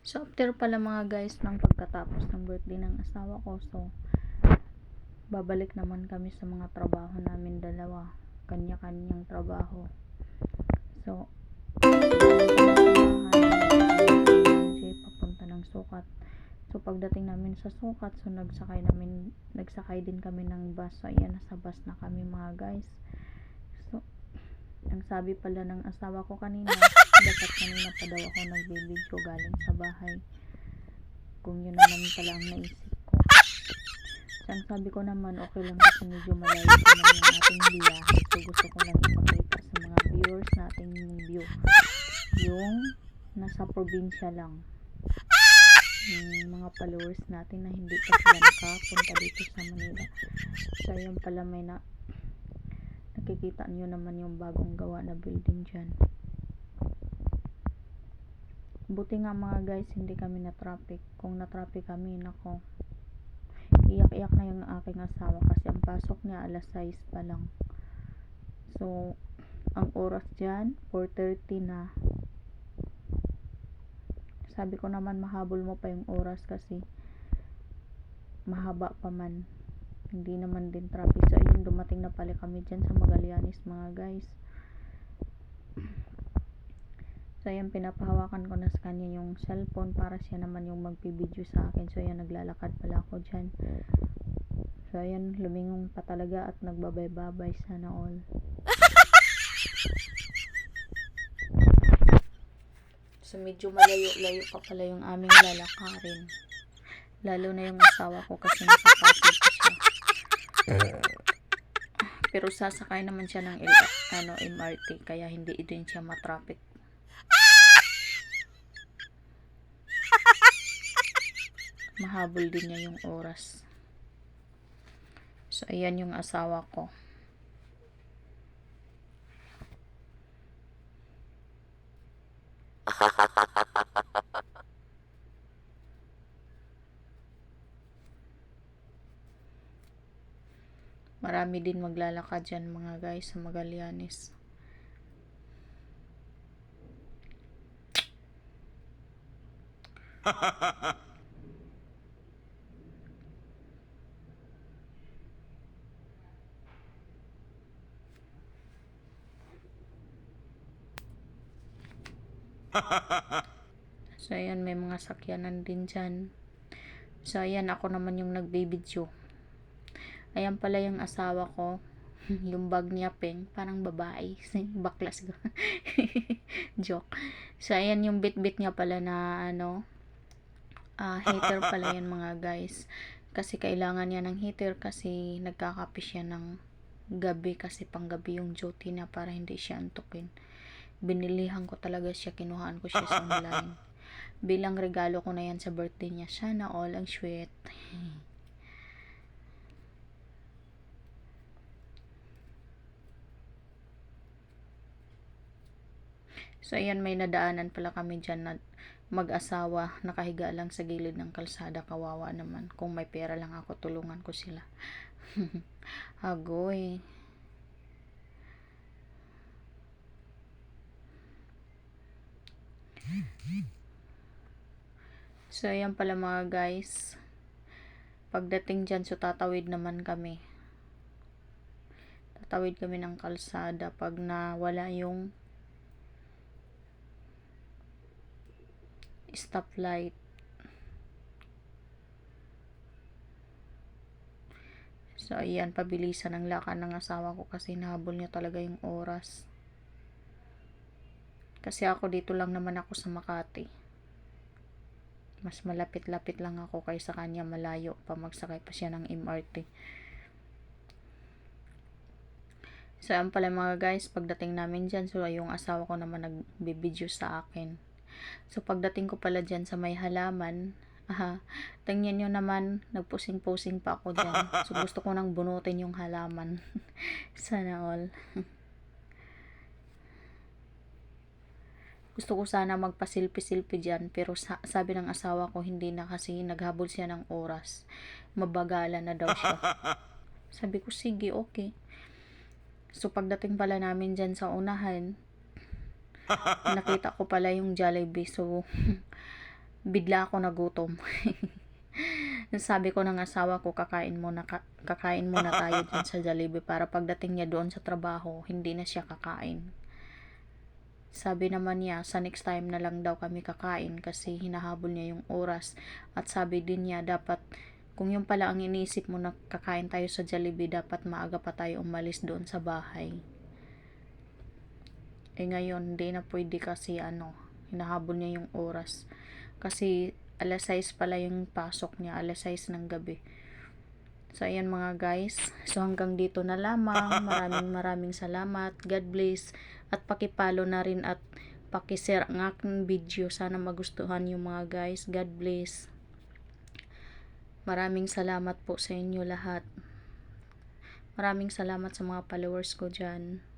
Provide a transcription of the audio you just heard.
So, after pala mga guys ng pagkatapos ng birthday ng asawa ko, so, babalik naman kami sa mga trabaho namin dalawa. Kanya-kanyang trabaho. So, papunta ng sukat. So, pagdating namin sa sukat, so, nagsakay din kami ng bus. So, ayan, nasa bus na kami mga guys. So, ang sabi pala ng asawa ko kanina, dapat kanina pa daw ako nagbibideo galing sa bahay. Kung yun naman pala ang naisip ko. So, ang sabi ko naman, okay lang kasi medyo malayo naman yung ating biyahe. So, gusto ko lang ipakita sa mga viewers natin yung view. Yung nasa probinsya lang. Yung mga followers natin na hindi pa sila nakapunta dito sa Manila. So, yun pala may nakikita nyo naman yung bagong gawa na building dyan. Buti nga mga guys, hindi kami na traffic. Kung na traffic kami, nako, iyak-iyak na yung aking asawa kasi ang pasok niya alas 6 pa lang. So, ang oras dyan 4:30 na. Sabi ko naman mahabol mo pa yung oras kasi mahaba pa man, hindi naman din traffic. So ayun, dumating na pala kami dyan sa Magallanes mga guys. So ayan, pinapahawakan ko na sa kanya yung cellphone para siya naman yung magpibideo sa akin. So ayan, naglalakad pala ako dyan. So ayan, lumingong pa talaga at nagbabay-babay, sana all. So medyo malayo-layo pa pala yung aming lalakarin. Lalo na yung asawa ko kasi nasa Pasig siya. Pero sasakay naman siya ng MRT kaya hindi din siya matraffic. Mahabol din niya yung oras. So ayan yung asawa ko. Marami din maglalakad dyan mga guys sa Magallanes. So ayan, may mga sakyanan din dyan. So ayan, ako naman yung nagbibideo. Ayan pala yung asawa ko. Yung bag niya pink, parang babae. Bakla siguro. Joke. So ayan yung bit-bit niya pala na heater pala yan mga guys. Kasi kailangan niya ng heater kasi nagkakape siya ng gabi kasi panggabi yung duty niya para hindi siya antukin. Binilihan ko talaga siya, kinuhaan ko siya sa online. Bilang regalo ko na yan sa birthday niya. Sana all ang sweet. So ayan, may nadaanan pala kami dyan na mag-asawa, nakahiga lang sa gilid ng kalsada. Kawawa naman. Kung may pera lang ako, tulungan ko sila. Agoy. So ayan pala mga guys, pagdating dyan, so tatawid naman kami. Tatawid kami ng kalsada pag nawala yung stoplight. So ayan, pabilisan ang lakad ng asawa ko kasi nahabol niya talaga yung oras. Kasi ako dito lang naman ako sa Makati. Mas malapit-lapit lang ako kaysa kanya, malayo pa, magsakay pa siya ng MRT. So ayan pala mga guys, pagdating namin dyan, so yung asawa ko naman nagbibideo sa akin. So pagdating ko pala dyan sa may halaman, tingnan nyo naman, nagpusing-pusing pa ako dyan. So gusto ko nang bunutin yung halaman. Sana all. Gusto ko sana magpasilpi-silpi dyan, pero sabi ng asawa ko hindi na kasi naghabol siya ng oras. Mabagalan na daw siya. Sabi ko, sige, okay. So pagdating pala namin dyan sa unahan, nakita ko pala yung Jollibee. So bigla ako nagutom. Sabi ko ng asawa ko, kakain muna tayo dyan sa Jollibee para pagdating niya doon sa trabaho, hindi na siya kakain. Sabi naman niya, sa next time na lang daw kami kakain kasi hinahabol niya yung oras. At sabi din niya, dapat, kung yung pala ang iniisip mo na kakain tayo sa Jollibee, dapat maaga pa tayo umalis doon sa bahay. Ngayon, hindi na pwede kasi hinahabol niya yung oras. Kasi alas 6 pala yung pasok niya, alas 6 ng gabi. So, ayan mga guys. So, hanggang dito na lamang. Maraming salamat. God bless. At pakipalo na rin at pakishare ang aking video. Sana magustuhan yung mga guys. God bless. Maraming salamat po sa inyo lahat. Maraming salamat sa mga followers ko dyan.